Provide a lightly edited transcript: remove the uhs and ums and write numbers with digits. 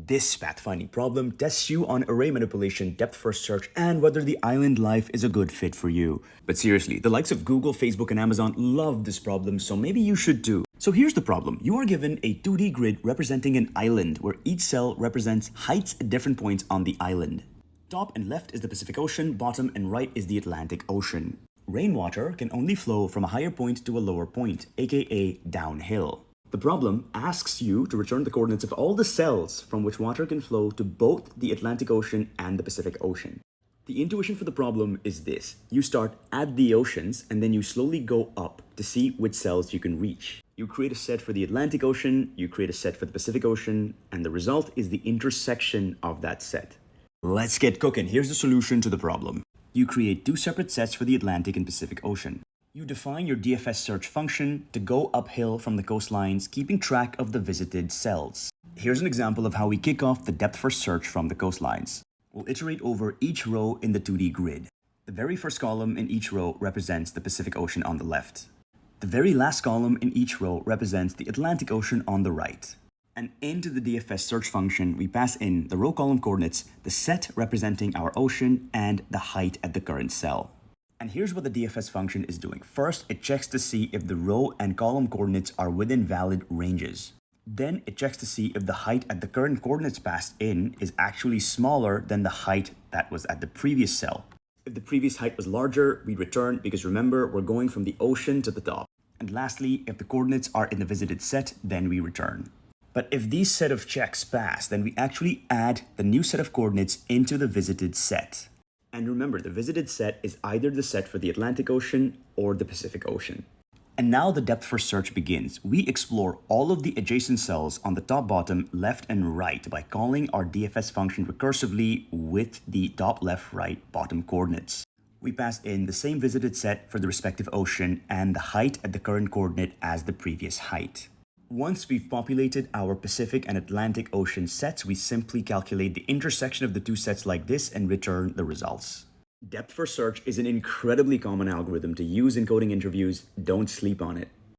This pathfinding problem tests you on array manipulation, depth-first search, and whether the island life is a good fit for you. But seriously, the likes of Google, Facebook, and Amazon love this problem, so maybe you should too. So here's the problem. You are given a 2D grid representing an island where each cell represents heights at different points on the island. Top and left is the Pacific Ocean, bottom and right is the Atlantic Ocean. Rainwater can only flow from a higher point to a lower point, aka downhill. The problem asks you to return the coordinates of all the cells from which water can flow to both the Atlantic Ocean and the Pacific Ocean. The intuition for the problem is this. You start at the oceans and then you slowly go up to see which cells you can reach. You create a set for the Atlantic Ocean, you create a set for the Pacific Ocean, and the result is the intersection of that set. Let's get cooking. Here's the solution to the problem. You create two separate sets for the Atlantic and Pacific Ocean. You define your DFS search function to go uphill from the coastlines, keeping track of the visited cells. Here's an example of how we kick off the depth-first search from the coastlines. We'll iterate over each row in the 2D grid. The very first column in each row represents the Pacific Ocean on the left. The very last column in each row represents the Atlantic Ocean on the right. And into the DFS search function, we pass in the row column coordinates, the set representing our ocean, and the height at the current cell. And here's what the DFS function is doing. First, it checks to see if the row and column coordinates are within valid ranges. Then it checks to see if the height at the current coordinates passed in is actually smaller than the height that was at the previous cell. If the previous height was larger, we return because remember, we're going from the ocean to the top. And lastly, if the coordinates are in the visited set, then we return. But if these set of checks pass, then we actually add the new set of coordinates into the visited set. And remember, the visited set is either the set for the Atlantic Ocean or the Pacific Ocean. And now the depth-first search begins. We explore all of the adjacent cells on the top, bottom, left, and right by calling our DFS function recursively with the top, left, right, bottom coordinates. We pass in the same visited set for the respective ocean and the height at the current coordinate as the previous height. Once we've populated our Pacific and Atlantic Ocean sets, we simply calculate the intersection of the two sets like this and return the results. Depth-first search is an incredibly common algorithm to use in coding interviews. Don't sleep on it.